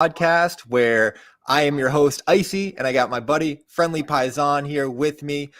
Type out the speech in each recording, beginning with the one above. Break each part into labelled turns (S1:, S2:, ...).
S1: podcast where I am your host, Iceyyy, and I got my buddy, friendly Paisan here with me.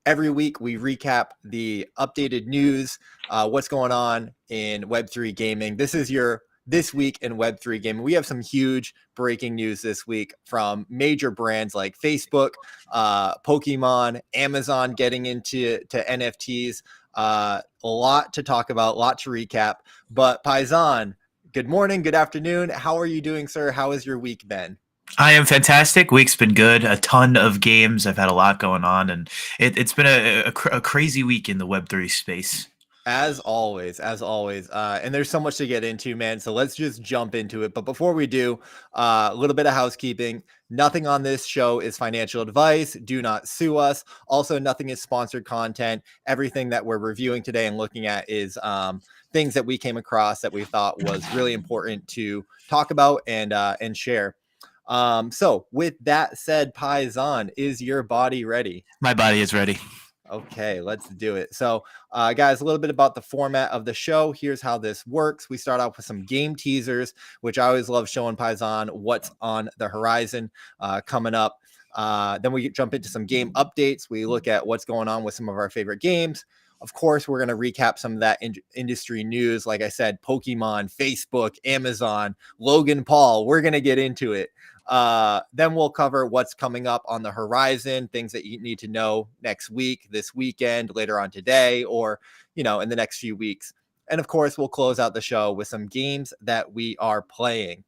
S1: Every week we recap the updated news, what's going on in Web3 Gaming. This is your This Week in Web3 Gaming. We have some huge breaking news this week from major brands like Facebook, Pokemon, Amazon getting into NFTs. A lot to talk about, a lot to recap. But Paisan, good morning, good afternoon. How are you doing, sir? How has your week been?
S2: I am fantastic. Week's been good. A ton of games. I've had a lot going on, and it's been a crazy week in the Web3 space.
S1: As always, and there's so much to get into, man. So let's just jump into it. But before we do, a little bit of housekeeping. Nothing on this show is financial advice. Do not sue us. Also, nothing is sponsored content. Everything that we're reviewing today and looking at is things that we came across that we thought was really important to talk about and share. So with that said, Paisan, is your body ready?
S2: My body is ready.
S1: Okay, let's do it. So, guys, a little bit about the format of the show. Here's how this works. We start off with some game teasers, which I always love showing Paisan what's on the horizon coming up. Then we jump into some game updates. We look at what's going on with some of our favorite games. Of course, we're going to recap some of that industry news. Like I said, Pokemon, Facebook, Amazon, Logan Paul. We're going to get into it. Then we'll cover what's coming up on the horizon, things that you need to know next week, this weekend, later on today, or, in the next few weeks. And of course, we'll close out the show with some games that we are playing.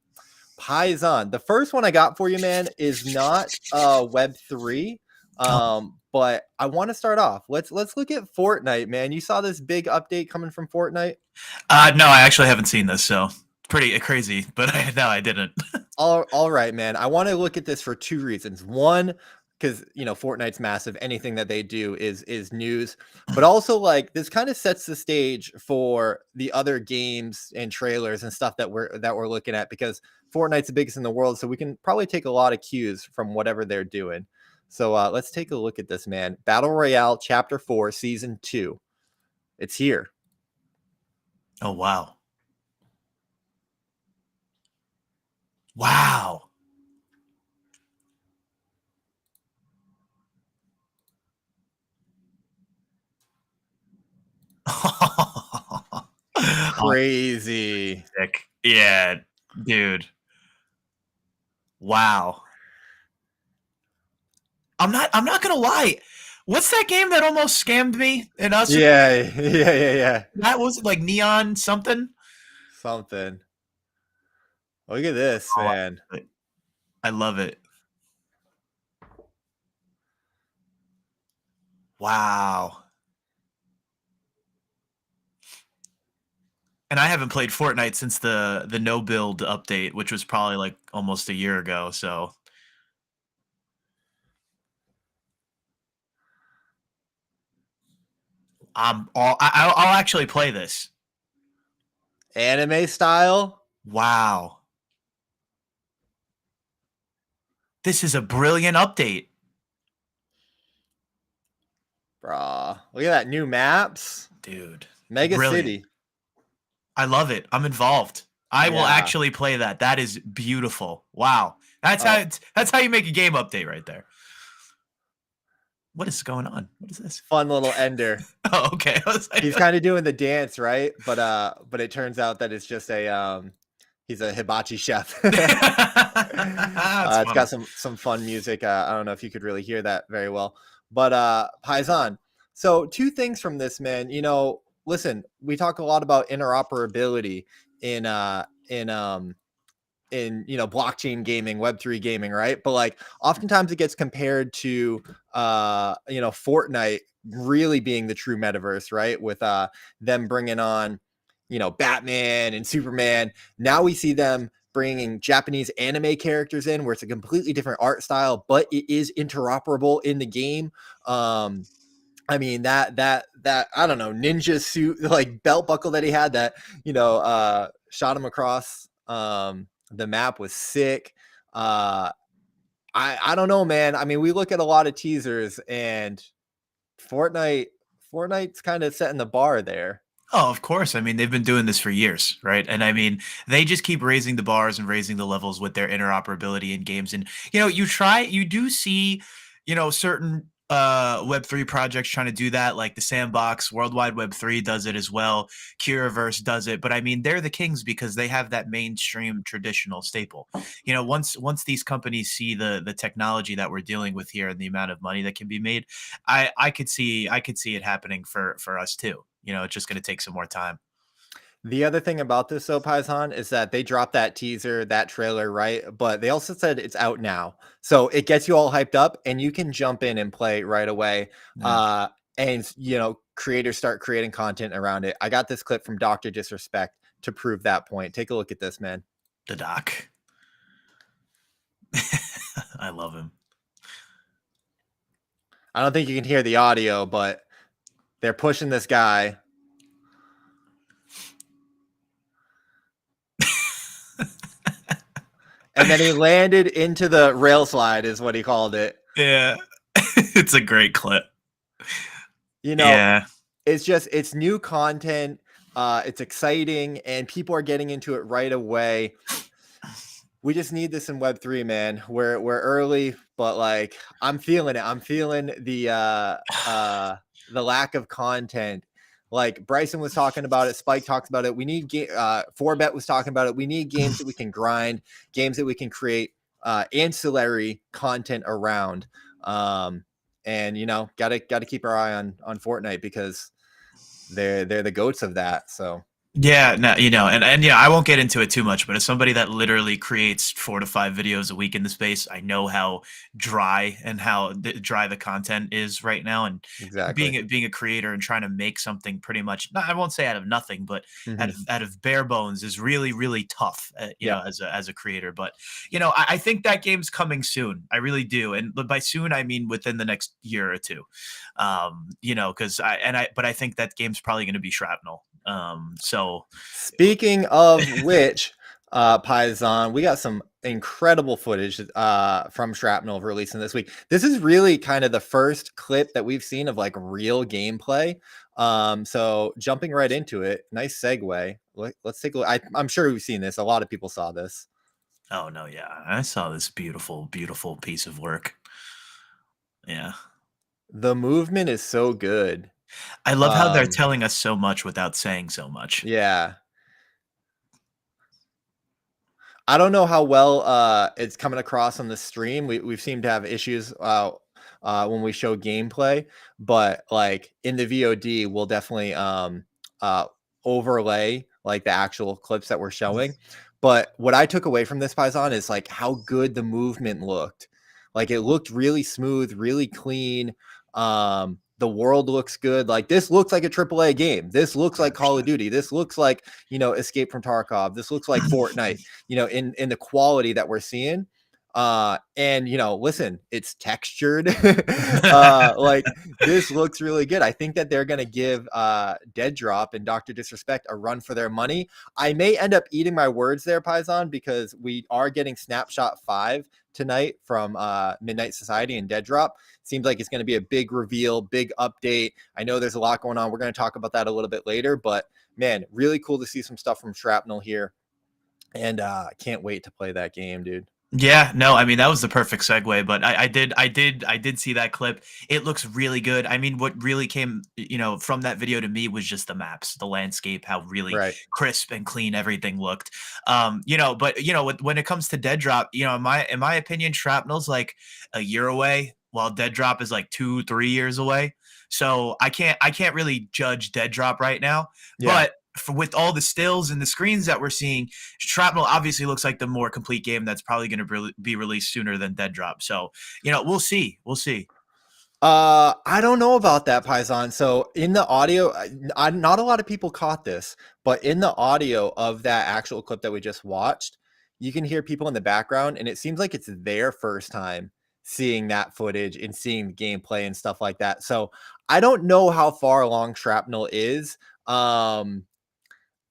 S1: Paisan, the first one I got for you, man, is not Web3. But I want to start off. Let's look at Fortnite, man. You saw this big update coming from Fortnite?
S2: No, I actually haven't seen this, so pretty crazy, but no, I didn't.
S1: All right, man. I want to look at this for two reasons. One, because Fortnite's massive. Anything that they do is news, but also like this kind of sets the stage for the other games and trailers and stuff that we're looking at, because Fortnite's the biggest in the world, so we can probably take a lot of cues from whatever they're doing. So let's take a look at this, man. Battle Royale Chapter 4 Season 2. It's here.
S2: Oh, wow. Wow.
S1: Crazy.
S2: Sick. Yeah, dude. Wow. I'm not gonna lie. What's that game that almost scammed me and us?
S1: Yeah.
S2: That was like Neon something.
S1: Something. Look at this, man.
S2: I love it. Wow. And I haven't played Fortnite since the no build update, which was probably like almost a year ago. So I'll actually play this.
S1: Anime style.
S2: Wow. This is a brilliant update.
S1: Bruh. Look at that. New maps.
S2: Dude.
S1: Mega
S2: Brilliant.
S1: City.
S2: I love it. I'm involved. I will actually play that. That is beautiful. Wow. That's how you make a game update right there. What is going on? What is this?
S1: Fun little ender.
S2: Oh, okay.
S1: He's kind of doing the dance, right? But it turns out that it's just he's a hibachi chef. It's got some fun music. I don't know if you could really hear that very well, but Paisan. So two things from this, man. Listen, we talk a lot about interoperability in blockchain gaming, Web3 gaming, right? But like oftentimes it gets compared to Fortnite really being the true metaverse, right? With them bringing on Batman and Superman. Now we see them bringing Japanese anime characters in, where it's a completely different art style, but it is interoperable in the game. I mean, that I don't know, ninja suit, like belt buckle that he had that shot him across the map was sick. I don't know, man. I mean, we look at a lot of teasers, and Fortnite's kind of setting the bar there.
S2: Oh, of course. I mean, they've been doing this for years, right? And I mean, they just keep raising the bars and raising the levels with their interoperability in games. And you do see, certain Web3 projects trying to do that, like the Sandbox, Worldwide Web3 does it as well. Curaverse does it, but I mean, they're the kings because they have that mainstream traditional staple. Once these companies see the technology that we're dealing with here and the amount of money that can be made, I could see it happening for us too. It's just going to take some more time.
S1: The other thing about this though, Paisan, is that they dropped that teaser, that trailer, right? But they also said it's out now. So it gets you all hyped up and you can jump in and play right away.
S2: Yeah.
S1: And creators start creating content around it. I got this clip from Dr. Disrespect to prove that point. Take a look at this, man.
S2: The doc. I love him.
S1: I don't think you can hear the audio, but they're pushing this guy. And then he landed into the rail slide is what he called it.
S2: Yeah. It's a great clip.
S1: Yeah. It's new content. It's exciting and people are getting into it right away. We just need this in Web3, man. We're early, but like I'm feeling it. I'm feeling the lack of content. Like Bryson was talking about it, Spike talks about it. We need 4Bet was talking about it. We need games that we can grind, games that we can create ancillary content around. And gotta keep our eye on Fortnite because they're the goats of that. So
S2: Yeah, no, and I won't get into it too much, but as somebody that literally creates 4 to 5 videos a week in the space, I know how dry and how dry the content is right now. And
S1: exactly.
S2: being a creator and trying to make something pretty much, I won't say out of nothing, but
S1: Mhm.
S2: out of bare bones is really, really tough,
S1: Yeah.
S2: as a creator. But I think that game's coming soon. I really do, and but by soon I mean within the next year or two. Because I think that game's probably going to be Shrapnel. So
S1: Speaking of which, Paisan, we got some incredible footage from Shrapnel releasing this week. This is really kind of the first clip that we've seen of like real gameplay. So jumping right into it, nice segue. Let's take a look. I'm sure we've seen this. A lot of people saw this.
S2: oh no, yeah, I saw this beautiful, beautiful piece of work. Yeah.
S1: The movement is so good.
S2: I love how they're telling us so much without saying so much.
S1: Yeah. I don't know how well it's coming across on the stream. We've seemed to have issues when we show gameplay, but like in the VOD, we'll definitely uh, overlay like the actual clips that we're showing. But what I took away from this Paisan is like how good the movement looked. Like it looked really smooth, really clean. The world looks good. Like this looks like a AAA game. This looks like Call of Duty. This looks like, Escape from Tarkov. This looks like Fortnite, in the quality that we're seeing. And listen, it's textured. Like this looks really good. I think that they're gonna give Deadrop and Dr. Disrespect a run for their money. I may end up eating my words there, Paisan, because we are getting Snapshot 5 tonight from Midnight Society and Deadrop. Seems like it's going to be a big reveal, big update. I know there's a lot going on. We're going to talk about that a little bit later, but man, really cool to see some stuff from Shrapnel here. And can't wait to play that game, dude.
S2: Yeah, no, I mean that was the perfect segue, but I did see that clip. It looks really good. I mean, what really came, from that video to me was just the maps, the landscape, how really
S1: Right.
S2: crisp and clean everything looked. But when it comes to Deadrop, in my opinion, Shrapnel's like a year away, while Deadrop is like 2-3 years away. So I can't really judge Deadrop right now,
S1: Yeah.
S2: but with all the stills and the screens that we're seeing, Shrapnel obviously looks like the more complete game that's probably going to be released sooner than Deadrop. So, we'll see. We'll see.
S1: I don't know about that, Paisan. So in the audio, not a lot of people caught this, but in the audio of that actual clip that we just watched, you can hear people in the background, and it seems like it's their first time seeing that footage and seeing the gameplay and stuff like that. So I don't know how far along Shrapnel is.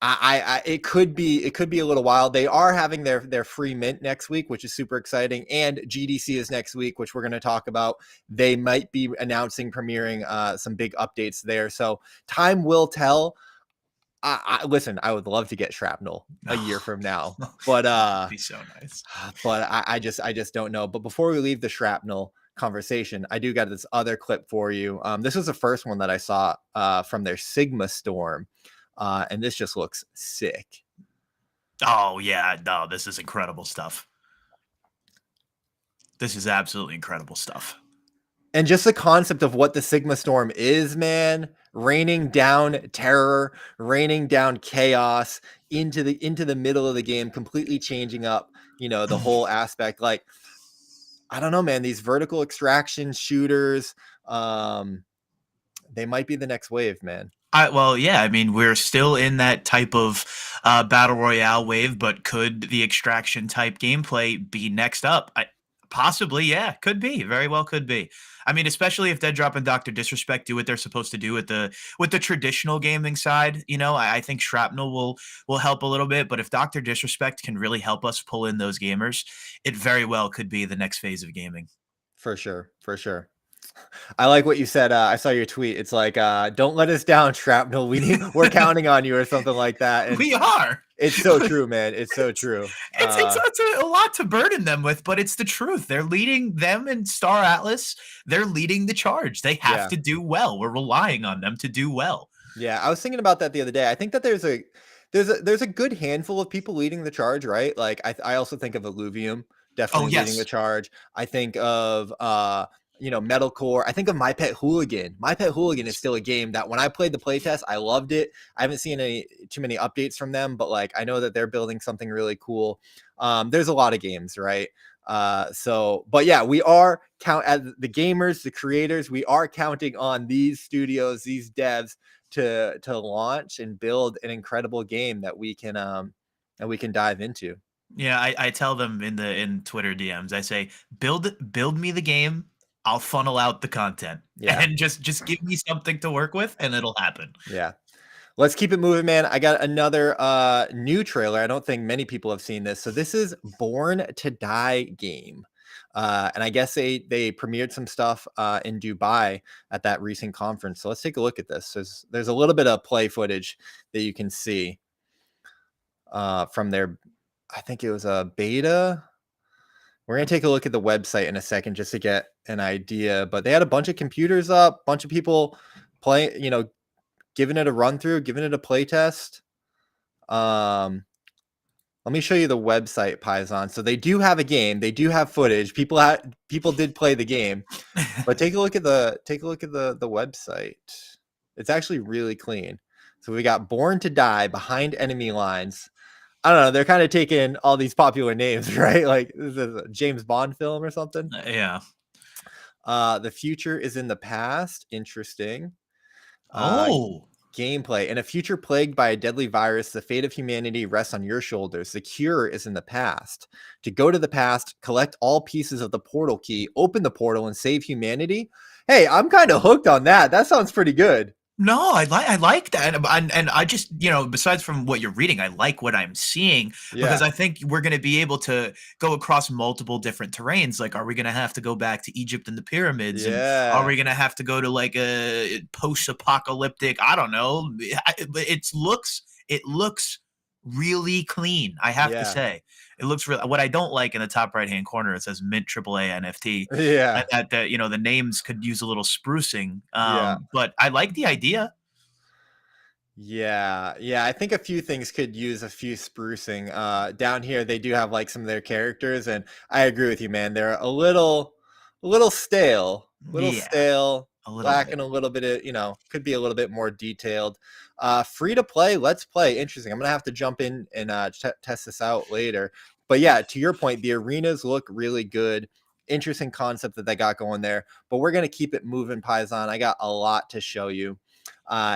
S1: It could be a little while. They are having their free mint next week, which is super exciting, and GDC is next week, which we're going to talk about. They might be announcing premiering some big updates there, so time will tell. listen, I would love to get Shrapnel a year from now, but
S2: that'd be so nice.
S1: But I just don't know. But before we leave the Shrapnel conversation, I do got this other clip for you. This was the first one that I saw from their Sigma Storm, and this just looks sick.
S2: Oh yeah, no, this is incredible stuff. This is absolutely incredible stuff.
S1: And just the concept of what the Sigma Storm is, man, raining down terror, raining down chaos into the middle of the game, completely changing up, the whole aspect. Like, I don't know, man, these vertical extraction shooters, they might be the next wave, man.
S2: Well, yeah, I mean, we're still in that type of battle royale wave, but could the extraction type gameplay be next up? Possibly, yeah, could be. Very well could be. I mean, especially if Deadrop and Dr. Disrespect do what they're supposed to do with the traditional gaming side, I think Shrapnel will help a little bit. But if Dr. Disrespect can really help us pull in those gamers, it very well could be the next phase of gaming.
S1: For sure. I like what you said. I saw your tweet. It's like, don't let us down, Shrapnel. We're counting on you, or something like that. And
S2: we are.
S1: It's so true, man. It's so true.
S2: It's a lot to burden them with, but it's the truth. They're leading them and Star Atlas. They're leading the charge. They have to do well. We're relying on them to do well.
S1: Yeah, I was thinking about that the other day. I think that there's a good handful of people leading the charge, right? Like I also think of Illuvium definitely leading the charge. I think of Metalcore. I think of My Pet Hooligan. My Pet Hooligan is still a game that when I played the playtest, I loved it. I haven't seen too many updates from them, but like I know that they're building something really cool. There's a lot of games, right? But yeah, we are as the gamers, the creators, we are counting on these studios, these devs to launch and build an incredible game that we can dive into.
S2: Yeah, I tell them in Twitter DMs, I say, build me the game. I'll funnel out the content, and just give me something to work with, and it'll happen.
S1: Yeah. Let's keep it moving, man. I got another new trailer. I don't think many people have seen this. So this is Born to Die game. And I guess they premiered some stuff in Dubai at that recent conference. So let's take a look at this. There's a little bit of play footage that you can see from their, I think it was a beta. We're going to take a look at the website in a second just to get an idea, but they had a bunch of computers up, bunch of people playing, giving it a run through, giving it a play test. Let me show you the website, Paisan. So they do have a game. They do have footage. People did play the game, but take a look at the website. It's actually really clean. So we got Born to Die, Behind Enemy Lines. I don't know. They're kind of taking all these popular names, right? Like this is a James Bond film or something.
S2: Yeah.
S1: The future is in the past. Interesting. Gameplay. In a future plagued by a deadly virus, the fate of humanity rests on your shoulders. The cure is in the past. To go to the past, collect all pieces of the portal key, open the portal, and save humanity. Hey, I'm kind of hooked on that. That sounds pretty good.
S2: No, I like that, and I just besides from what you're reading, I like what I'm seeing because I think we're going to be able to go across multiple different terrains. Like, are we going to have to go back to Egypt and the pyramids? And are we going to have to go to like a post-apocalyptic? I don't know. It looks really clean. I have to say, it looks real. What I don't like in the top right-hand corner, it says Mint AAA NFT.
S1: Yeah,
S2: that the names could use a little sprucing. But I like the idea.
S1: Yeah. I think a few things could use a few sprucing. Down here, they do have like some of their characters, and I agree with you, man. They're a little stale, lacking a little bit of, could be a little bit more detailed. Free to play, let's play. Interesting. I'm gonna have to jump in and test this out later. But yeah, to your point, the arenas look really good. Interesting concept that they got going there. But we're gonna keep it moving, Paisan. I got a lot to show you.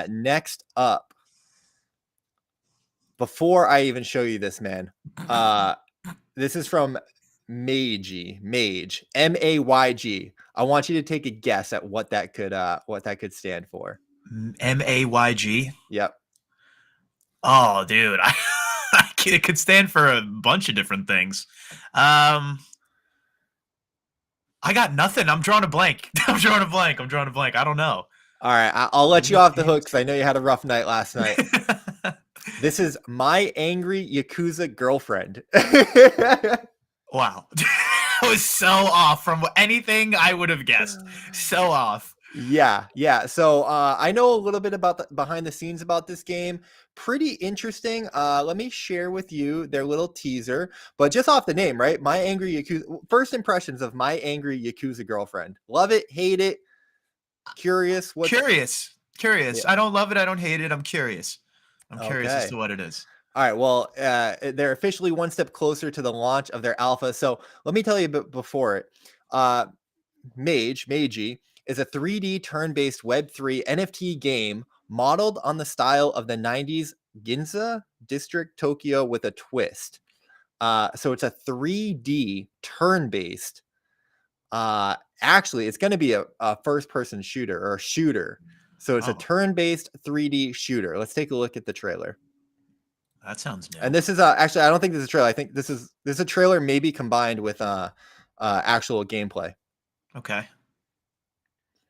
S1: Next up, before I even show you this, man, this is from MAYG, MAYG. I want you to take a guess at what that could stand for.
S2: MAYG.
S1: Yep.
S2: Oh, dude, it could stand for a bunch of different things. I got nothing. I'm drawing a blank. I don't know.
S1: All right, I'll let you off the hook because I know you had a rough night last night. This is My Angry Yakuza Girlfriend.
S2: Wow. I was so off from anything I would have guessed. So off.
S1: Yeah. So I know a little bit about the behind the scenes about this game. Pretty interesting. Let me share with you their little teaser. But just off the name, right? My Angry Yakuza. First impressions of My Angry Yakuza Girlfriend. Love it, hate it, curious.
S2: Curious.
S1: Yeah.
S2: I don't love it. I don't hate it. I'm curious. I'm curious as
S1: Okay.
S2: to what it is.
S1: All right. Well, they're officially one step closer to the launch of their alpha. So let me tell you a bit before it. MAYG is a 3D turn-based Web3 NFT game modeled on the style of the 90s Ginza District Tokyo with a twist. So it's a 3D turn-based. Actually, it's going to be a first-person shooter or a shooter. So it's a turn-based 3D shooter. Let's take a look at the trailer.
S2: That sounds new.
S1: And this is actually, I don't think this is a trailer. I think this is a trailer maybe combined with actual gameplay.
S2: Okay.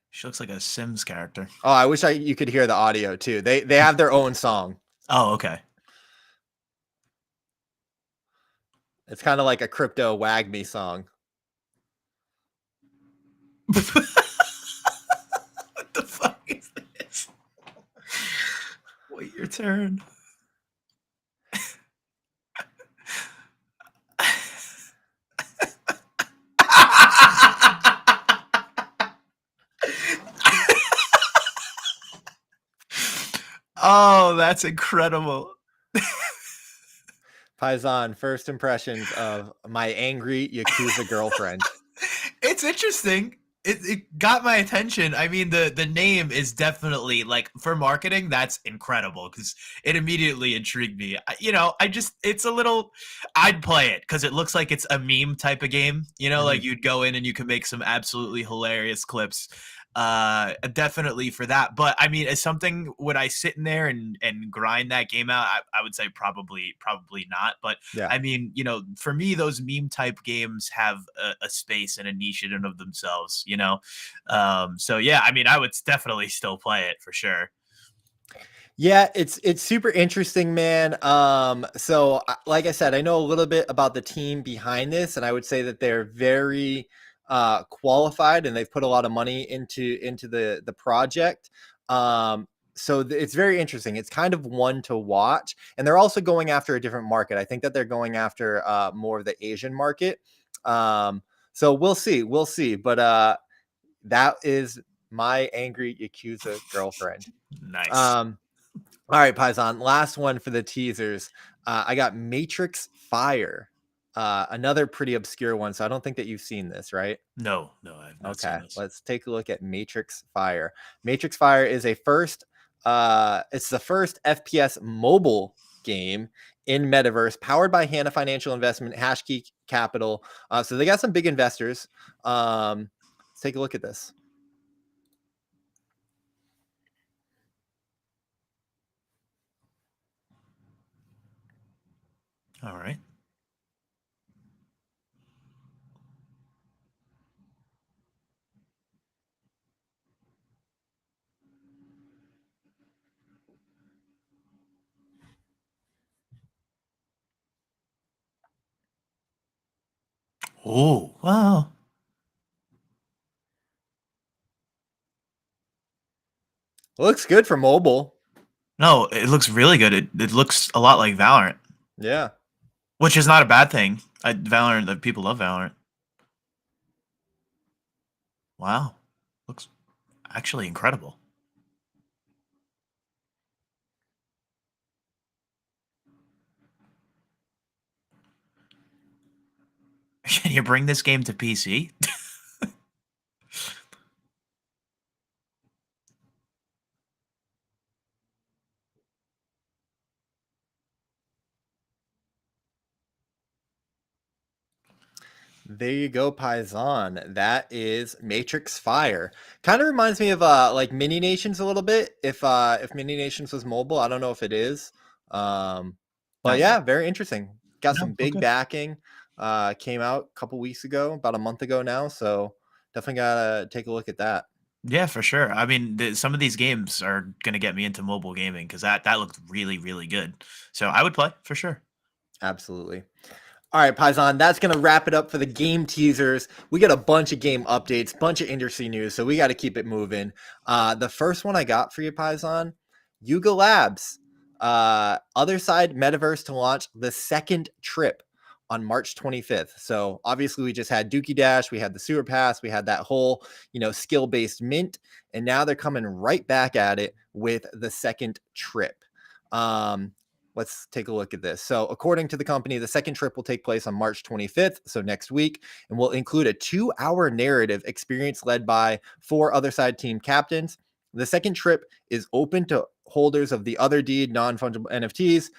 S2: She looks like a Sims character.
S1: Oh, I wish you could hear the audio too. They have their own song.
S2: Oh, okay.
S1: It's kind of like a crypto wag me song.
S2: What the fuck is this? Wait your turn. Oh, that's incredible.
S1: Paisan, first impressions of My Angry Yakuza Girlfriend.
S2: It's interesting. It got my attention. I mean, the name is definitely, like, for marketing, that's incredible because it immediately intrigued me. It's a little, I'd play it because it looks like it's a meme type of game. Like you'd go in and you can make some absolutely hilarious clips. Definitely for that. But I mean, as something, would I sit in there and grind that game out? I would say probably not. But
S1: Yeah.
S2: I mean, for me, those meme type games have a space and a niche in and of themselves. So yeah, I mean, I would definitely still play it for sure.
S1: Yeah, it's super interesting, man. So like I said, I know a little bit about the team behind this, and I would say that they're very qualified and they've put a lot of money into the project. So it's very interesting. It's kind of one to watch, and they're also going after a different market. I think that they're going after more of the Asian market. So we'll see. But that is My Angry Yakuza Girlfriend.
S2: Nice.
S1: All right, Paisan, last one for the teasers. I got Matr1x Fire, another pretty obscure one. So I don't think that you've seen this, right?
S2: No, I've not seen this.
S1: Let's take a look at Matr1x Fire. Matr1x Fire is it's the first FPS mobile game in Metaverse, powered by Hana Financial Investment, Hashkey Capital. So they got some big investors. Let's take a look at this.
S2: All right. Oh, wow.
S1: Looks good for mobile.
S2: No, it looks really good. It looks a lot like Valorant.
S1: Yeah.
S2: Which is not a bad thing. Valorant, people love Valorant. Wow. Looks actually incredible. Can you bring this game to PC?
S1: There you go, Paisan. That is Matr1x Fire. Kind of reminds me of like Mini Nations a little bit. If Mini Nations was mobile, I don't know if it is. But yeah, very interesting. Got some big backing. Came out a couple weeks ago, about a month ago now. So definitely gotta take a look at that.
S2: Yeah, for sure. I mean, some of these games are going to get me into mobile gaming because that looked really, really good. So I would play for sure.
S1: Absolutely. All right, Paisan, that's going to wrap it up for the game teasers. We got a bunch of game updates, bunch of industry news, so we got to keep it moving. The first one I got for you, Paisan, Yuga Labs, other side metaverse to launch the second trip on March 25th. So obviously we just had Dookie Dash, we had the Sewer Pass, we had that whole, skill-based mint, and now they're coming right back at it with the second trip. Let's take a look at this. So according to the company, the second trip will take place on March 25th, so next week, and will include a 2-hour narrative experience led by 4 other side team captains. The second trip is open to holders of the other deed non-fungible NFTs,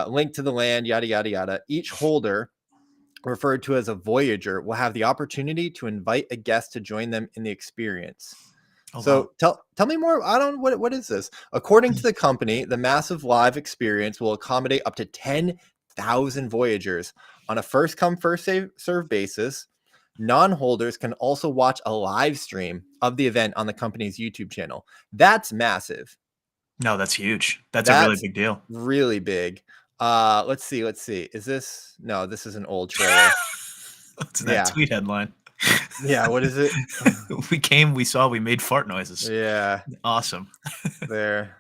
S1: linked to the land, yada, yada, yada. Each holder, referred to as a voyager, will have the opportunity to invite a guest to join them in the experience.
S2: Oh,
S1: So
S2: wow.
S1: tell me more. I don't what is this? According to the company, the massive live experience will accommodate up to 10,000 voyagers on a first come first serve basis. Non-holders can also watch a live stream of the event on the company's YouTube channel. That's massive.
S2: No, that's huge. That's a really
S1: That's
S2: big deal.
S1: really big. Let's see. Is this no, this is an old trailer.
S2: What's that
S1: Yeah.
S2: tweet headline?
S1: Yeah, what is it?
S2: We came, we saw, we made fart noises.
S1: Yeah,
S2: Awesome.
S1: there.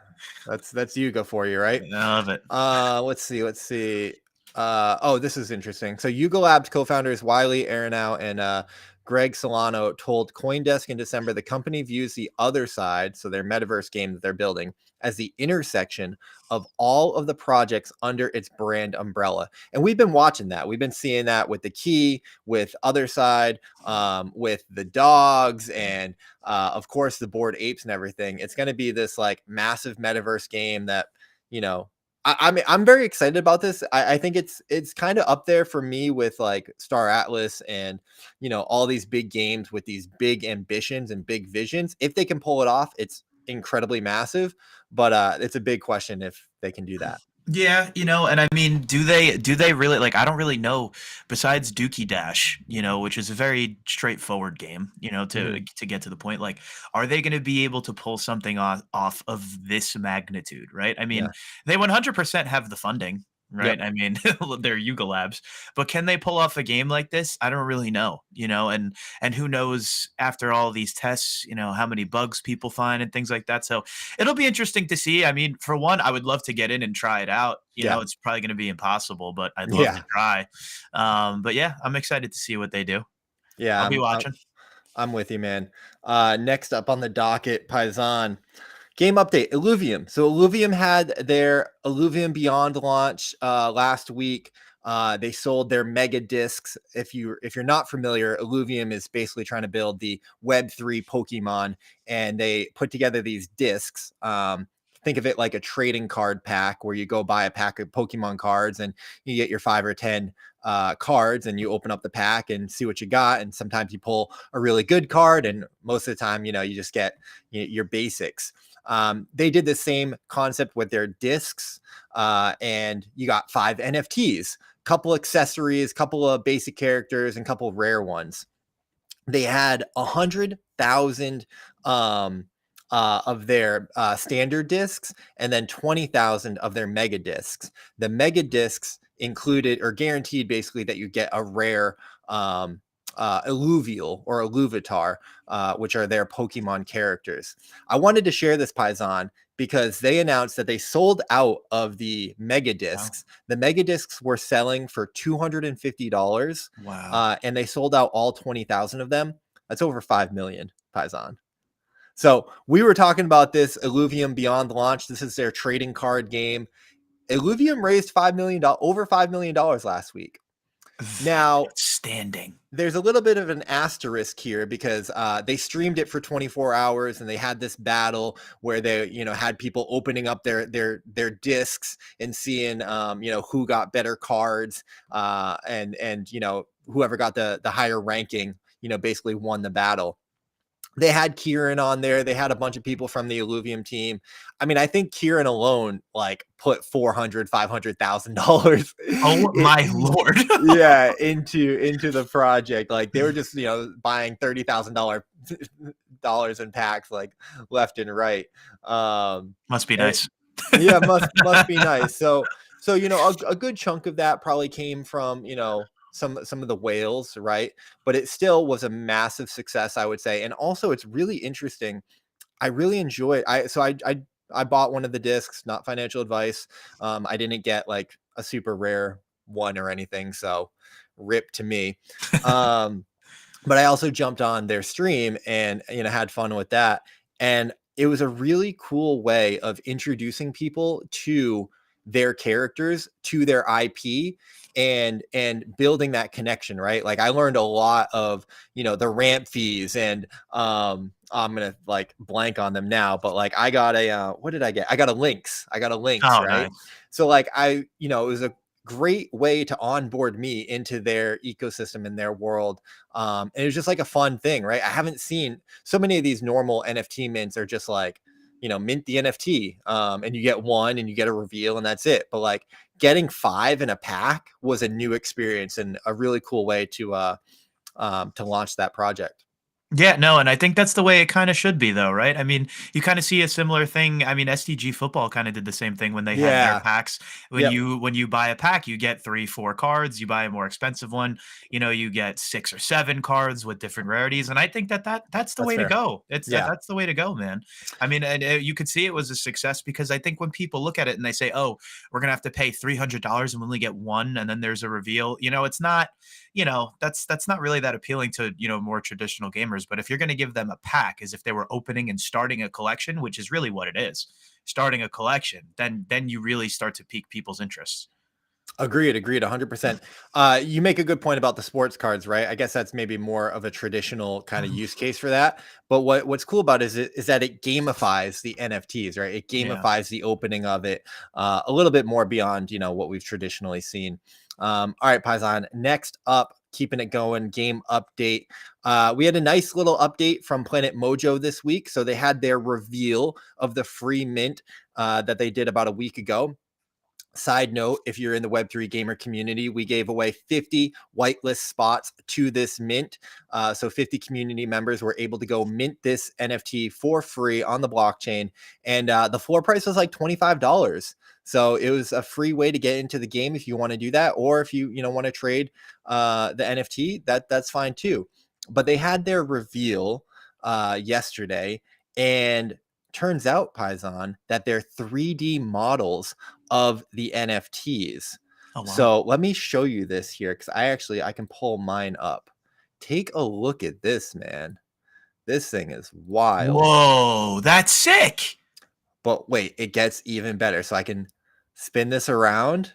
S1: That's Yuga for you, right?
S2: I love it.
S1: Let's see. Oh, this is interesting. So Yuga Labs co-founders Wiley Aronow and Greg Solano told CoinDesk in December the company views the other side, so their metaverse game that they're building, as the intersection of all of the projects under its brand umbrella. And we've been watching that. We've been seeing that with the key, with other side, with the dogs, and of course the Bored Apes and everything. It's going to be this like massive metaverse game that, I mean, I'm very excited about this. I think it's kind of up there for me with like Star Atlas and all these big games with these big ambitions and big visions. If they can pull it off, it's incredibly massive. But it's a big question if they can do that.
S2: Yeah, and I mean, do they really, like, I don't really know, besides Dookie Dash, which is a very straightforward game, to get to the point, like, are they going to be able to pull something off of this magnitude, right? I mean,
S1: Yeah.
S2: they 100% have the funding, right?
S1: Yep.
S2: I mean, they're Yuga Labs, but can they pull off a game like this? I don't really know, and who knows after all these tests, how many bugs people find and things like that. So it'll be interesting to see. I mean, for one, I would love to get in and try it out.
S1: Yeah.
S2: It's probably going to be impossible, but I'd love to try. But yeah, I'm excited to see what they do.
S1: Yeah.
S2: I'll be watching.
S1: I'm with you, man. Next up on the docket, Paisan. Game update, Illuvium. So Illuvium had their Illuvium Beyond launch last week. They sold their mega discs. If you're not familiar, Illuvium is basically trying to build the Web3 Pokemon, and they put together these discs. Think of it like a trading card pack where you go buy a pack of Pokemon cards and you get your 5 or 10 cards, and you open up the pack and see what you got. And sometimes you pull a really good card, and most of the time, you just get your basics. They did the same concept with their discs, and you got 5 NFTs, couple accessories, couple of basic characters, and couple of rare ones. They had 100,000 of their standard discs, and then 20,000 of their mega discs. The mega discs included or guaranteed basically that you get a rare Illuvial or Illuvitar, which are their Pokemon characters. I wanted to share this, Paisan, because they announced that they sold out of the mega discs. Wow. The mega discs were selling for $250.
S2: Wow.
S1: And they sold out all 20,000 of them. That's over 5 million, Paisan. So we were talking about this Illuvium Beyond launch. This is their trading card game. Illuvium raised over $5 million last week. Now,
S2: outstanding.
S1: There's a little bit of an asterisk here because they streamed it for 24 hours, and they had this battle where they, had people opening up their discs and seeing, who got better cards, and whoever got the higher ranking, basically won the battle. They had Kieran on there. They had a bunch of people from the Illuvium team. I mean, I think Kieran alone like put $400,000-$500,000.
S2: Oh my lord!
S1: Yeah, into the project. Like they were just buying $30,000 dollars in packs like left and right.
S2: Must be nice.
S1: Yeah, must be nice. So a good chunk of that probably came from some of the whales, right? But it still was a massive success, I would say. And also, it's really interesting. I really enjoy it. I bought one of the discs, not financial advice. I didn't get like a super rare one or anything, so rip to me. But I also jumped on their stream and had fun with that. And it was a really cool way of introducing people to their characters, to their IP, and building that connection, right? Like I learned a lot of the ramp fees, and I'm gonna like blank on them now, but like I got a what did I get? I got a Lynx.
S2: Oh,
S1: Right?
S2: nice.
S1: So like it was a great way to onboard me into their ecosystem in their world. And it was just like a fun thing, right? I haven't seen so many of these normal NFT mints are just like, mint the NFT, and you get one and you get a reveal and that's it. But like getting 5 in a pack was a new experience and a really cool way to launch that project.
S2: Yeah, no, and I think that's the way it kind of should be, though, right? I mean, you kind of see a similar thing. I mean, SDG football kind of did the same thing when they had their
S1: Yeah.
S2: packs. When you buy a pack, you get 3, 4 cards. You buy a more expensive one, you get 6 or 7 cards with different rarities. And I think that's the way to
S1: fair.
S2: go.
S1: Yeah.
S2: That's the way to go, man. I mean, and you could see it was a success because I think when people look at it and they say, "Oh, we're gonna have to pay $300 and we only get one," and then there's a reveal. It's not. That's not really that appealing to more traditional gamers. But if you're going to give them a pack as if they were opening and starting a collection, which is really what it is, starting a collection, then you really start to pique people's interests.
S1: Agreed 100%. You make a good point about the sports cards, right? I guess that's maybe more of a traditional kind of use case for that. But what's cool about it is that it gamifies the NFTs, right? It gamifies the opening of it a little bit more beyond what we've traditionally seen. All right, Paisan, next up, keeping it going, game update. We had a nice little update from Planet Mojo this week. So they had their reveal of the free mint that they did about a week ago. Side note, if you're in the Web3 gamer community, we gave away 50 whitelist spots to this mint. So 50 community members were able to go mint this NFT for free on the blockchain. And the floor price was like $25. So it was a free way to get into the game if you want to do that. Or if you want to trade the NFT, that's fine too. But they had their reveal yesterday, and turns out, Paisan, that they're 3D models of the NFTs.
S2: Oh, wow.
S1: So let me show you this here, because I can pull mine up. Take a look at this, man. This thing is wild.
S2: Whoa, that's sick.
S1: But wait, it gets even better. So I can spin this around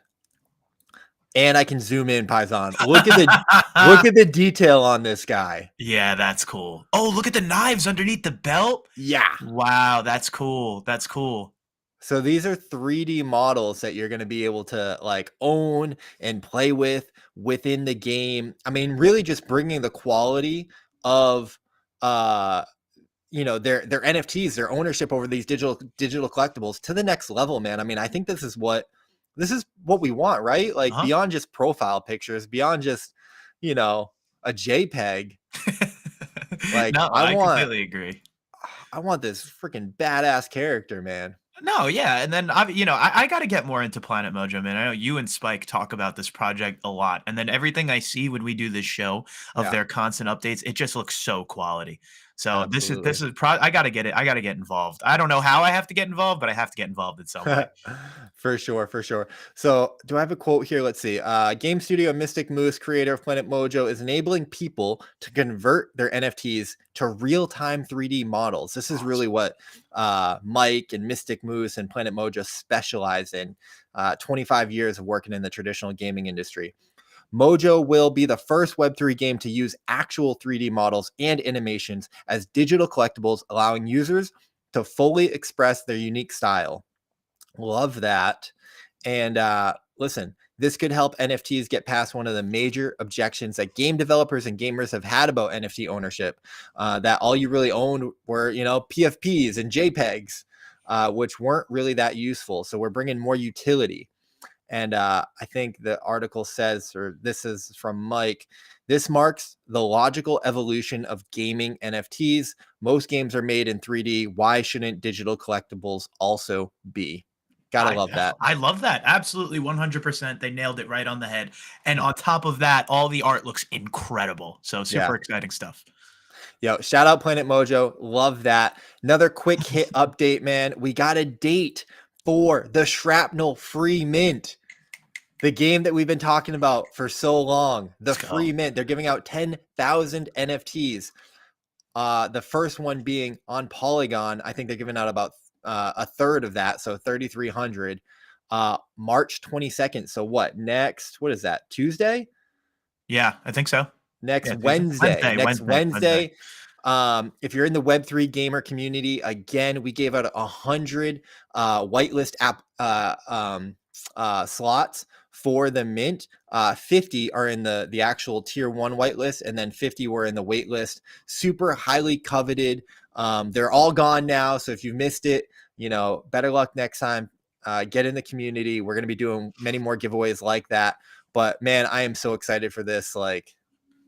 S1: and I can zoom in, Paisan. Look at the detail on this guy.
S2: Yeah, that's cool. Oh, look at the knives underneath the belt.
S1: Yeah.
S2: Wow, that's cool. That's cool.
S1: So these are 3D models that you're going to be able to like own and play with within the game. I mean, really just bringing the quality of their NFTs, their ownership over these digital collectibles to the next level, man. I mean, I think this is what we want, right? Like beyond just profile pictures, beyond just, a JPEG. Like
S2: no, I completely agree.
S1: I want this freaking badass character, man.
S2: No, yeah, and then I got to get more into Planet Mojo, man. I know you and Spike talk about this project a lot, and then everything I see when we do this show of their constant updates, it just looks so quality. So
S1: Absolutely.
S2: this is I got to get it. I got to get involved. I don't know how I have to get involved, but I have to get involved in some way.
S1: For sure. So do I have a quote here? Let's see. Game studio Mystic Moose, creator of Planet Mojo, is enabling people to convert their NFTs to real-time 3D models. This is really what Mike and Mystic Moose and Planet Mojo specialize in. 25 years of working in the traditional gaming industry. Mojo will be the first Web3 game to use actual 3D models and animations as digital collectibles, allowing users to fully express their unique style. Love that. And listen, this could help NFTs get past one of the major objections that game developers and gamers have had about NFT ownership, that all you really owned were, PFPs and JPEGs, which weren't really that useful. So we're bringing more utility. And I think the article says, or this is from Mike, This marks the logical evolution of gaming NFTs. Most games are made in 3D. Why shouldn't digital collectibles also be? Gotta love that.
S2: I love that. Absolutely 100%. They nailed it right on the head. And on top of that, all the art looks incredible. So super exciting stuff.
S1: Yo, shout out Planet Mojo. Love that. Another quick hit update, man. We got a date for the Shrapnel free mint. The game that we've been talking about for so long. The free mint. They're giving out 10,000 NFTs. The first one being on Polygon. I think they're giving out about a third of that, so 3,300. March 22nd. So what is that? Tuesday?
S2: Yeah, I think so.
S1: Next Wednesday. Wednesday. If you're in the Web3 gamer community, again, we gave out 100 whitelist app slots for the mint. 50 are in the actual tier 1 whitelist, and then 50 were in the waitlist. Super highly coveted. They're all gone now, so if you missed it, better luck next time. Get in the community. We're going to be doing many more giveaways like that. But man, I am so excited for this.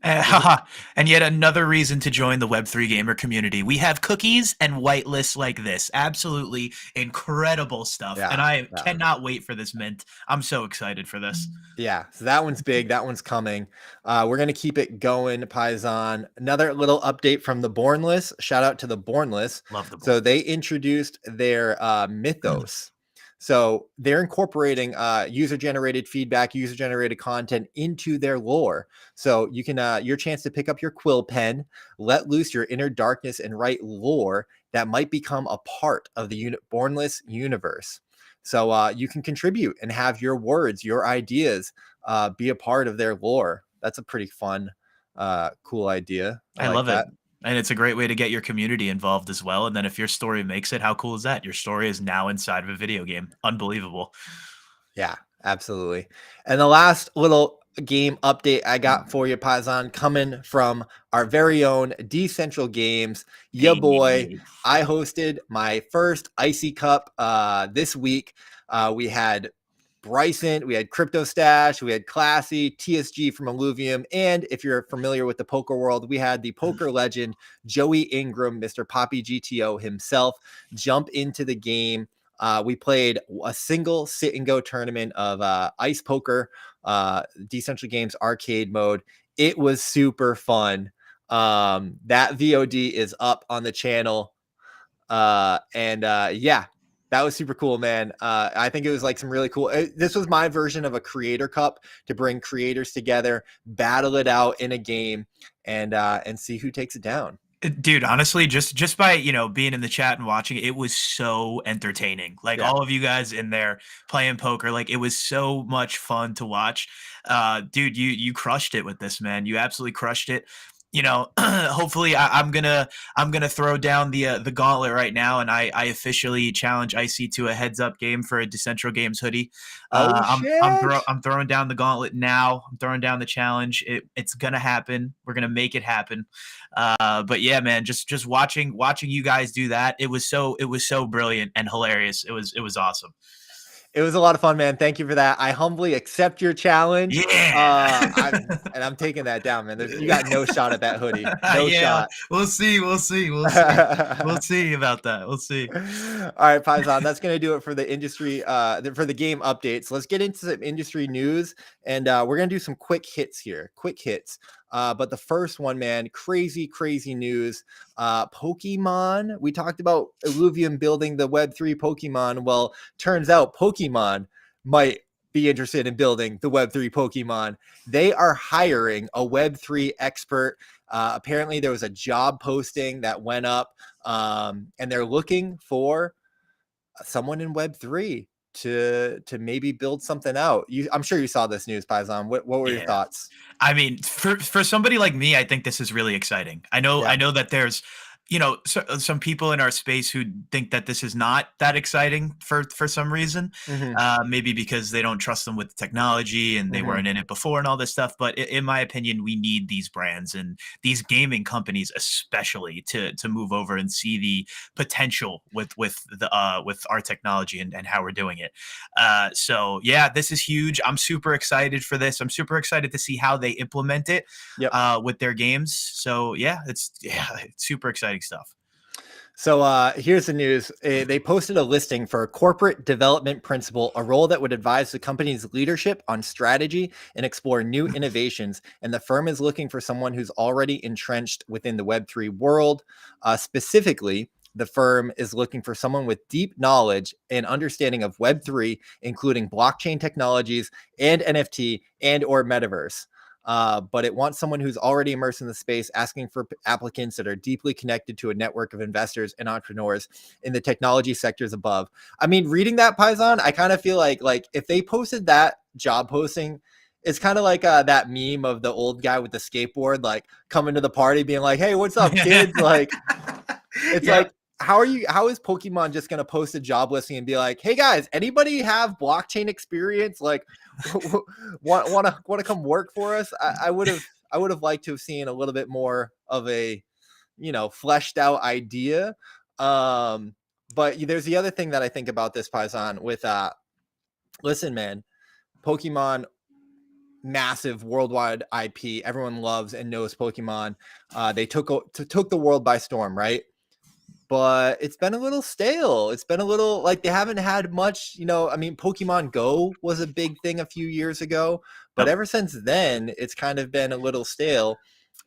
S2: And yet another reason to join the Web3 gamer community. We have cookies and whitelists like this. Absolutely incredible stuff. And I cannot wait for this mint. I'm so excited for this.
S1: Yeah, so that one's big. That one's coming. We're going to keep it going, Paisan. Another little update from the Bornless. Shout out to the Bornless.
S2: Love the Bornless.
S1: So they introduced their Mythos. So they're incorporating user-generated feedback, user-generated content into their lore. So you can your chance to pick up your quill pen, let loose your inner darkness, and write lore that might become a part of the Bornless universe. So you can contribute and have your words, your ideas be a part of their lore. That's a pretty fun, cool idea.
S2: I love it. And it's a great way to get your community involved as well. And then if your story makes it, how cool is that? Your story is now inside of a video game. Unbelievable.
S1: Yeah, absolutely. And the last little game update I got for you, Paisan, coming from our very own Decentral Games. Yeah, boy, I hosted my first Iceyyy Cup this week. We had Bryson, we had Crypto Stash, we had Classy, TSG from Illuvium, and if you're familiar with the poker world, we had the poker legend Joey Ingram, Mr. Poppy GTO himself, jump into the game. We played a single sit and go tournament of ice poker, Decentral Games arcade mode. It was super fun. That VOD is up on the channel. Yeah, that was super cool, man. I think it was like some really cool. This was my version of a creator cup to bring creators together, battle it out in a game, and see who takes it down.
S2: Dude, honestly, just by being in the chat and watching it was so entertaining. Like all of you guys in there playing poker, like it was so much fun to watch. Dude, you crushed it with this, man. You absolutely crushed it. Hopefully I'm gonna throw down the gauntlet right now, and I officially challenge Iceyyy to a heads up game for a Decentral Games hoodie. I'm throwing down the gauntlet now. I'm throwing down the challenge. It's gonna happen. We're gonna make it happen. But yeah, man, just watching you guys do that, it was so brilliant and hilarious. It was awesome.
S1: It was a lot of fun, man. Thank you for that. I humbly accept your challenge.
S2: Yeah.
S1: I'm taking that down, man. You got no shot at that hoodie. No shot.
S2: We'll see. We'll see about that. We'll see.
S1: All right, Paisan, that's going to do it for the industry, for the game updates. Let's get into some industry news, and we're going to do some quick hits here. But the first one, man, crazy news. Pokemon. We talked about Illuvium building the Web3 Pokemon. Well, turns out Pokemon might be interested in building the Web3 Pokemon. They are hiring a Web3 expert. Apparently, there was a job posting that went up, and they're looking for someone in Web3 to maybe build something out. I'm sure you saw this news, Paisan. What were your thoughts?
S2: I mean, for somebody like me, I think this is really exciting. I know that there's some people in our space who think that this is not that exciting for some reason, maybe because they don't trust them with technology and they weren't in it before and all this stuff. But in my opinion, we need these brands and these gaming companies, especially, to move over and see the potential with our technology and how we're doing it. So yeah, this is huge. I'm super excited for this. I'm super excited to see how they implement it with their games. So yeah, it's super exciting stuff.
S1: So here's the news. They posted a listing for a corporate development principal, a role that would advise the company's leadership on strategy and explore new innovations. And the firm is looking for someone who's already entrenched within the Web3 world. Specifically, the firm is looking for someone with deep knowledge and understanding of Web3, including blockchain technologies and NFT and or metaverse. But it wants someone who's already immersed in the space, asking for applicants that are deeply connected to a network of investors and entrepreneurs in the technology sectors above. I mean, reading that, Paisan, I kind of feel like if they posted that job posting, it's kind of like that meme of the old guy with the skateboard, like coming to the party being like, hey, what's up, kids? Like, it's like, how is Pokemon just going to post a job listing and be like, hey guys, anybody have blockchain experience? Like, want to come work for us? I would have liked to have seen a little bit more of a, fleshed out idea. But there's the other thing that I think about this, Paisan, with, listen, man, Pokemon, massive worldwide IP. Everyone loves and knows Pokemon. They took the world by storm, right? But it's been a little stale. It's been a little like they haven't had much, I mean, Pokemon Go was a big thing a few years ago, but ever since then, it's kind of been a little stale.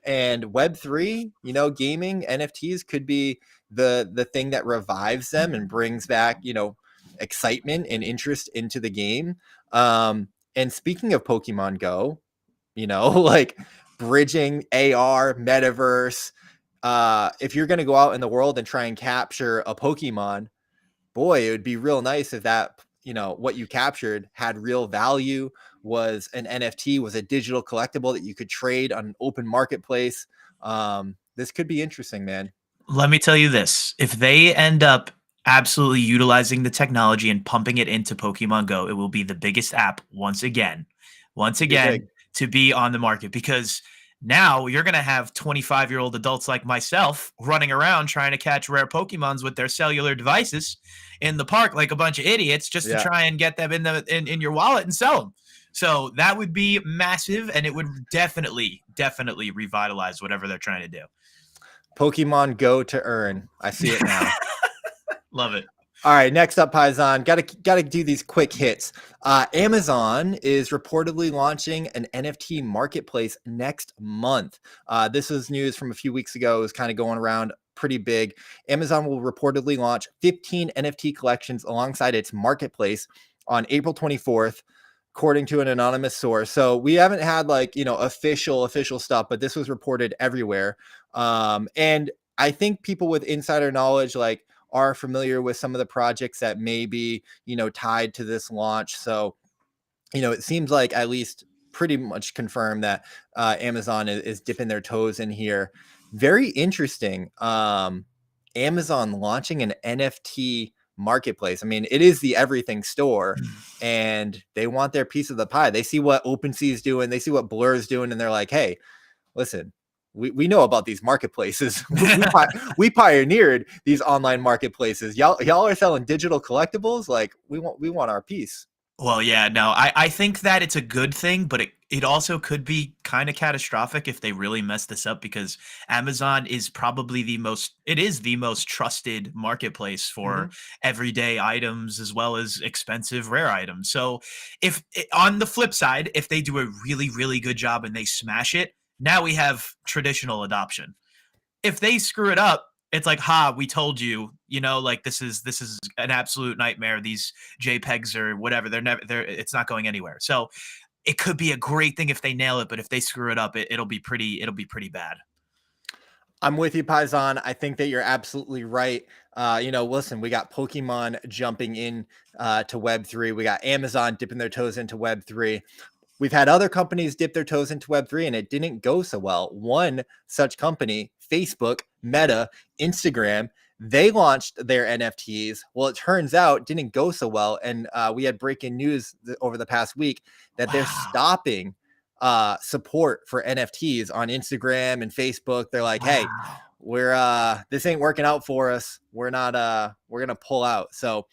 S1: And Web3, gaming, NFTs could be the thing that revives them and brings back, excitement and interest into the game. And speaking of Pokemon Go, like bridging AR, metaverse, if you're going to go out in the world and try and capture a Pokemon, boy, it would be real nice if that, what you captured had real value, was an NFT, was a digital collectible that you could trade on an open marketplace. This could be interesting, man.
S2: Let me tell you this. If they end up absolutely utilizing the technology and pumping it into Pokemon Go, it will be the biggest app once again to be on the market, because now you're going to have 25-year-old adults like myself running around trying to catch rare Pokemons with their cellular devices in the park like a bunch of idiots just to try and get them in your wallet and sell them. So that would be massive, and it would definitely revitalize whatever they're trying to do.
S1: Pokemon Go to earn. I see it now.
S2: Love it.
S1: All right, next up, Paisan, gotta do these quick hits. Amazon is reportedly launching an NFT marketplace next month. This was news from a few weeks ago. It was kind of going around pretty big. Amazon will reportedly launch 15 NFT collections alongside its marketplace on April 24th, according to an anonymous source. So we haven't had official stuff, but this was reported everywhere. And I think people with insider knowledge are familiar with some of the projects that may be, tied to this launch. So, it seems like at least pretty much confirmed that Amazon is dipping their toes in here. Very interesting. Amazon launching an NFT marketplace. I mean, it is the everything store, and they want their piece of the pie. They see what OpenSea is doing. They see what Blur is doing, and they're like, hey, listen, we know about these marketplaces. we pioneered these online marketplaces. Y'all are selling digital collectibles. Like we want our piece.
S2: Well, yeah, no, I think that it's a good thing, but it also could be kind of catastrophic if they really mess this up, because Amazon is probably the most trusted marketplace for everyday items as well as expensive rare items. So on the flip side, if they do a really, really good job and they smash it, now we have traditional adoption. If they screw it up, it's like, we told you, this is an absolute nightmare. These JPEGs or whatever, it's not going anywhere. So it could be a great thing if they nail it, but if they screw it up, it'll be pretty bad.
S1: I'm with you, Paisan. I think that you're absolutely right. Listen, we got Pokemon jumping in to Web3. We got Amazon dipping their toes into Web3. We've had other companies dip their toes into Web3 and it didn't go so well. One such company, Facebook, Meta, Instagram, they launched their NFTs. Well, it turns out it didn't go so well. And we had breaking news over the past week that they're stopping support for NFTs on Instagram and Facebook. They're like, hey, we're this ain't working out for us. We're gonna pull out. So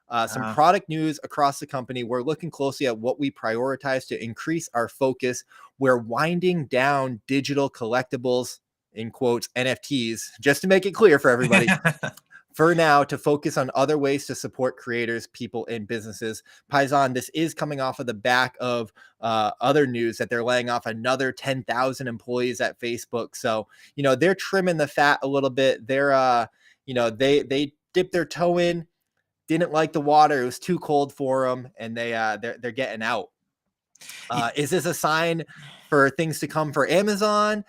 S1: some product news across the company. We're looking closely at what we prioritize to increase our focus. We're winding down digital collectibles, in quotes, NFTs, just to make it clear for everybody. For now, to focus on other ways to support creators, people, and businesses. Paisan, this is coming off of the back of other news that they're laying off another 10,000 employees at Facebook. So, they're trimming the fat a little bit. They're, they dipped their toe in, didn't like the water. It was too cold for them, and they're getting out. Is this a sign for things to come for Amazon?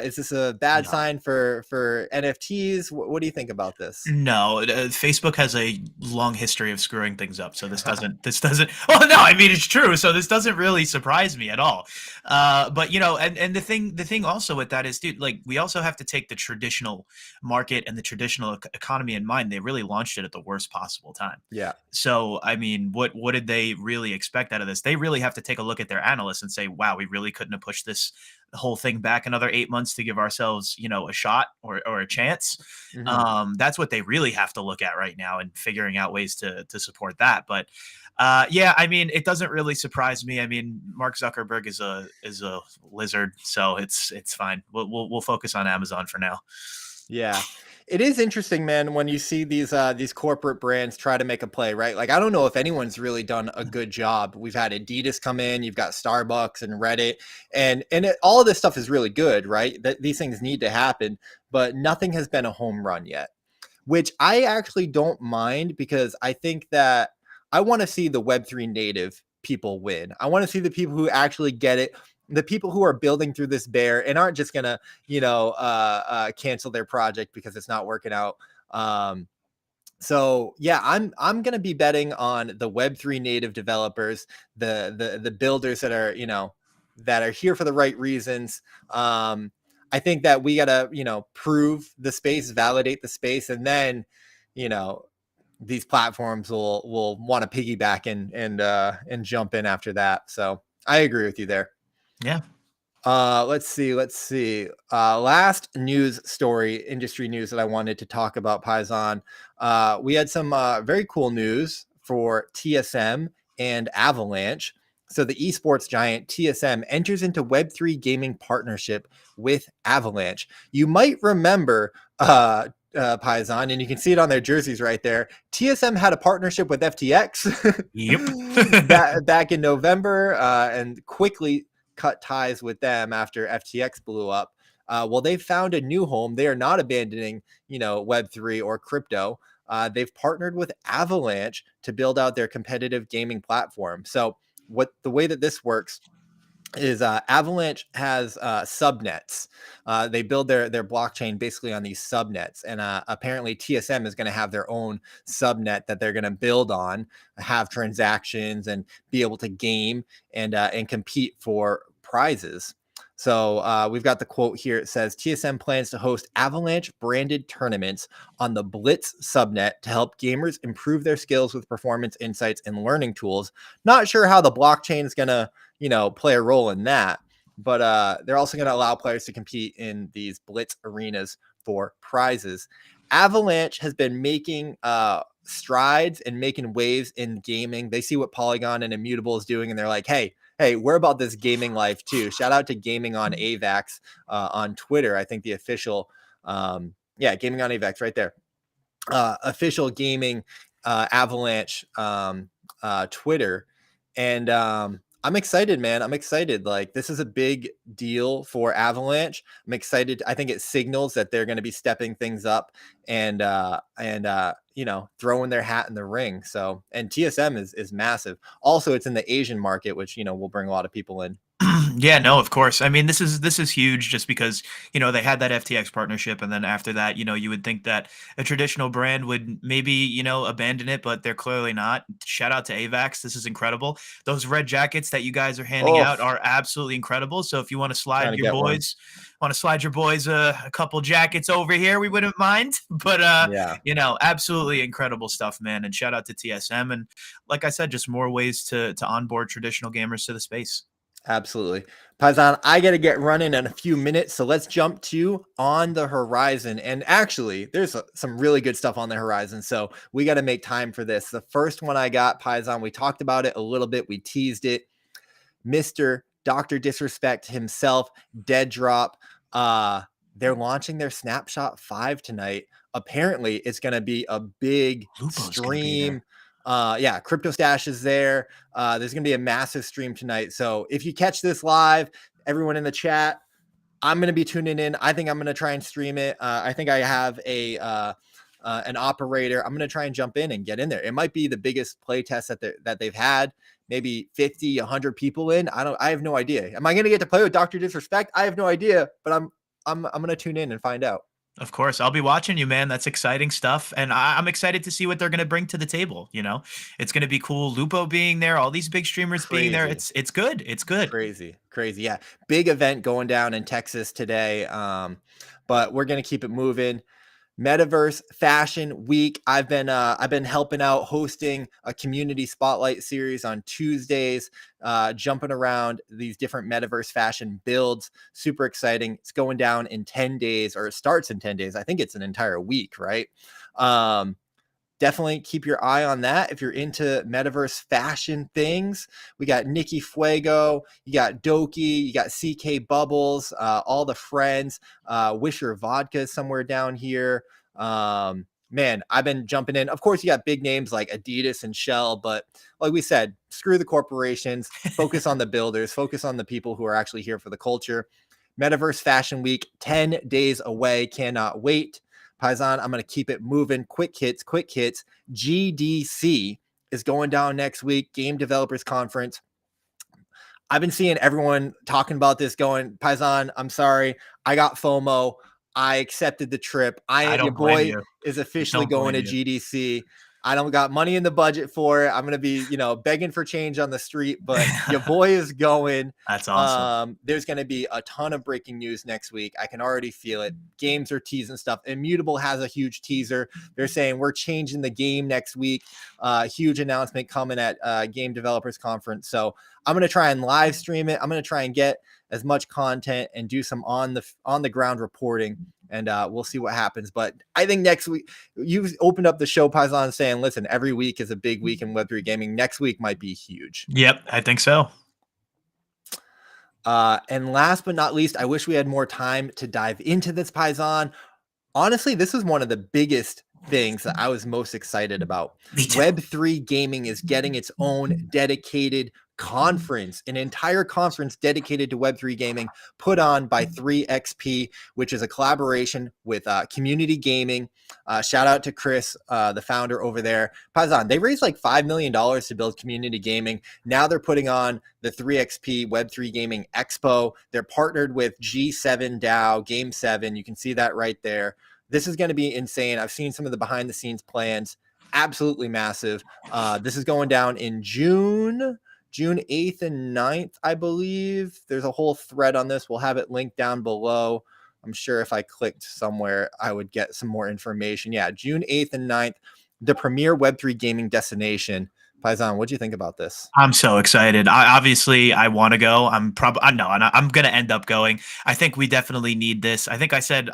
S1: Is this a bad sign for NFTs? What do you think about this?
S2: No, Facebook has a long history of screwing things up. So this doesn't, well, no, I mean, it's true. So this doesn't really surprise me at all. But and the thing also with that is, dude, like, we also have to take the traditional market and the traditional economy in mind. They really launched it at the worst possible time.
S1: Yeah.
S2: So, I mean, what did they really expect out of this? They really have to take a look at their analysts and say, wow, we really couldn't have pushed this whole thing back another 8 months to give ourselves, a shot or a chance.
S1: Mm-hmm.
S2: That's what they really have to look at right now, and figuring out ways to support that. But yeah, I mean, it doesn't really surprise me. I mean, Mark Zuckerberg is a lizard, so it's fine. We'll focus on Amazon for now.
S1: Yeah. It is interesting, man, when you see these corporate brands try to make a play, right? Like, I don't know if anyone's really done a good job. We've had Adidas come in, you've got Starbucks and Reddit, and all of this stuff is really good, right? These things need to happen, but nothing has been a home run yet, which I actually don't mind, because I think that I want to see the Web3 native people win. I want to see the people who actually get it, the people who are building through this bear and aren't just gonna, cancel their project because it's not working out. So yeah, I'm gonna be betting on the Web3 native developers, the builders that are, that are here for the right reasons. I think that we gotta, prove the space, validate the space, and then, these platforms will want to piggyback and jump in after that. So I agree with you there.
S2: Yeah.
S1: Let's see. Last news story, industry news that I wanted to talk about, Paisan. We had some very cool news for TSM and Avalanche. So the esports giant TSM enters into Web3 gaming partnership with Avalanche. You might remember Paisan, and you can see it on their jerseys right there. TSM had a partnership with FTX back in November, and quickly cut ties with them after FTX blew up. Well, they found a new home. They are not abandoning, Web3 or crypto. They've partnered with Avalanche to build out their competitive gaming platform. So the way that this works is Avalanche has subnets. They build their blockchain basically on these subnets, and apparently TSM is going to have their own subnet that they're going to build on, have transactions, and be able to game and compete for prizes. So we've got the quote here. It says, TSM plans to host Avalanche branded tournaments on the Blitz subnet to help gamers improve their skills with performance insights and learning tools. Not sure how the blockchain is going to, play a role in that, but they're also going to allow players to compete in these Blitz arenas for prizes. Avalanche has been making strides and making waves in gaming. They see what Polygon and Immutable is doing, and they're like, hey, we're about this gaming life too. Shout out to Gaming on AVAX on Twitter. I think the official, Gaming on AVAX right there. Official gaming Avalanche Twitter. And I'm excited, man. I'm excited. Like, this is a big deal for Avalanche. I'm excited. I think it signals that they're going to be stepping things up and throwing their hat in the ring. So, and TSM is massive. Also, it's in the Asian market, which, will bring a lot of people in.
S2: Yeah, no, of course. I mean, this is huge just because, they had that FTX partnership, and then after that, you would think that a traditional brand would maybe, abandon it, but they're clearly not. Shout out to AVAX. This is incredible. Those red jackets that you guys are handing
S1: Oh,
S2: out are absolutely incredible. So if you want to
S1: trying
S2: slide
S1: to
S2: your
S1: get one.
S2: boys a couple jackets over here, we wouldn't mind. But
S1: Yeah.
S2: absolutely incredible stuff, man. And shout out to TSM, and like I said, just more ways to onboard traditional gamers to the space.
S1: Absolutely. Paisan, I got to get running in a few minutes. So let's jump to on the horizon. And actually, there's some really good stuff on the horizon. So we got to make time for this. The first one I got, Paisan, we talked about it a little bit. We teased it. Mr. Dr. Disrespect himself, Deadrop. They're launching their Snapshot 5 tonight. Apparently, it's going to be a big
S2: Lupo's
S1: stream. Yeah, Crypto Stash is there. There's going to be a massive stream tonight. So if you catch this live, everyone in the chat, I'm going to be tuning in. I think I'm going to try and stream it. I think I have an operator. I'm going to try and jump in and get in there. It might be the biggest play test that they've had. Maybe 50, 100 people in. I have no idea. Am I going to get to play with Dr. Disrespect? I have no idea, but I'm going to tune in and find out.
S2: Of course, I'll be watching you, man. That's exciting stuff, and I'm excited to see what they're going to bring to the table. It's going to be cool. Lupo being there, all these big streamers being there. It's good. It's good.
S1: Crazy. Yeah, big event going down in Texas today. But we're going to keep it moving. Metaverse Fashion Week. I've been helping out hosting a community spotlight series on Tuesdays, jumping around these different metaverse fashion builds. Super exciting. It's going down in 10 days, or it starts in 10 days. I think it's an entire week, right? Definitely keep your eye on that if you're into metaverse fashion things. We got Nikki Fuego, you got Doki, you got CK Bubbles, all the friends. Wisher Vodka is somewhere down here. Man, I've been jumping in. Of course, you got big names like Adidas and Shell, but like we said, screw the corporations, focus on the builders, focus on the people who are actually here for the culture. Metaverse Fashion Week, 10 days away. Cannot wait. Paisan, I'm going to keep it moving. Quick hits. GDC is going down next week. Game Developers Conference. I've been seeing everyone talking about this going, Paisan, I'm sorry. I got FOMO. I accepted the trip. Your boy is officially going to GDC. I don't got money in the budget for it. I'm going to be, begging for change on the street, but your boy is going.
S2: That's awesome.
S1: There's going to be a ton of breaking news next week. I can already feel it. Games are teasing stuff. Immutable has a huge teaser. They're saying we're changing the game next week. Huge announcement coming at Game Developers Conference. So I'm going to try and live stream it. I'm going to try and get as much content and do some on the ground reporting, and we'll see what happens. But I think next week, you opened up the show, Paisan, saying, listen, every week is a big week in Web3 gaming. Next week might be huge.
S2: Yep, I think so.
S1: And last but not least, I wish we had more time to dive into this, Paisan. Honestly, this is one of the biggest things that I was most excited about. Web3 gaming is getting its own dedicated conference, an entire conference dedicated to Web3 gaming, put on by 3XP, which is a collaboration with Community Gaming. Shout out to Chris, the founder over there. Paisan, they raised like $5 million to build Community Gaming. Now they're putting on the 3XP Web3 Gaming Expo. They're partnered with G7 DAO, Game 7. You can see that right there. This is going to be insane. I've seen some of the behind the scenes plans. Absolutely massive. This is going down in June 8th and 9th, I believe. There's a whole thread on this. We'll have it linked down below. I'm sure if I clicked somewhere, I would get some more information. Yeah, June 8th and 9th, the premier Web3 gaming destination. Paisan, what do you think about this?
S2: I'm so excited. I want to go. I'm going to end up going. I think we definitely need this. I think I said,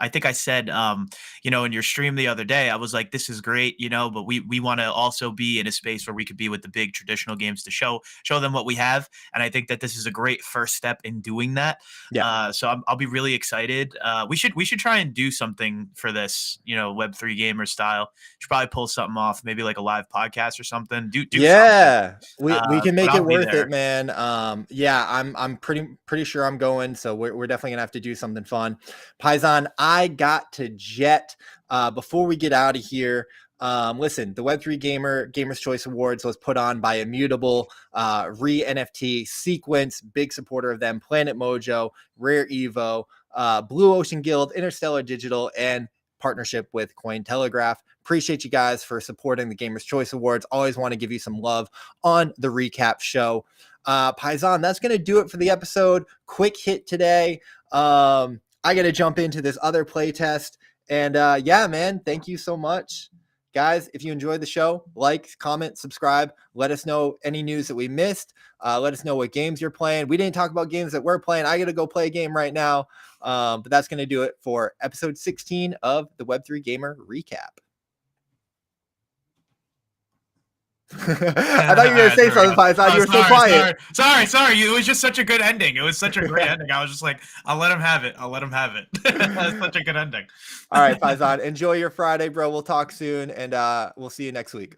S2: in your stream the other day, I was like, this is great, but we want to also be in a space where we could be with the big traditional games to show them what we have. And I think that this is a great first step in doing that. Yeah. So I'll be really excited. We should try and do something for this, Web3 gamer style. Should probably pull something off, maybe like a live podcast or something.
S1: Yeah, we can make it worth it, man. I'm pretty sure I'm going, so we're definitely gonna have to do something fun. Paisan, I got to jet. Before we get out of here, Listen, the Web3 Gamers Choice Awards was put on by Immutable, NFT, Sequence, big supporter of them, Planet Mojo, Rare Evo, Blue Ocean Guild, Interstellar Digital, and partnership with Cointelegraph. Appreciate you guys for supporting the Gamers Choice Awards. Always want to give you some love on the recap show. Paisan, that's going to do it for the episode. Quick hit today. I got to jump into this other playtest. And yeah, man, thank you so much. Guys, if you enjoyed the show, like, comment, subscribe. Let us know any news that we missed. Let us know what games you're playing. We didn't talk about games that we're playing. I got to go play a game right now. But that's going to do it for episode 16 of the Web3 Gamer Recap. I thought you were going to say something, Paisan. You were so quiet.
S2: Sorry. It was just such a good ending. It was such a great ending. I was just like, I'll let him have it. That's such a good ending.
S1: All right, Paisan. Enjoy your Friday, bro. We'll talk soon, and we'll see you next week.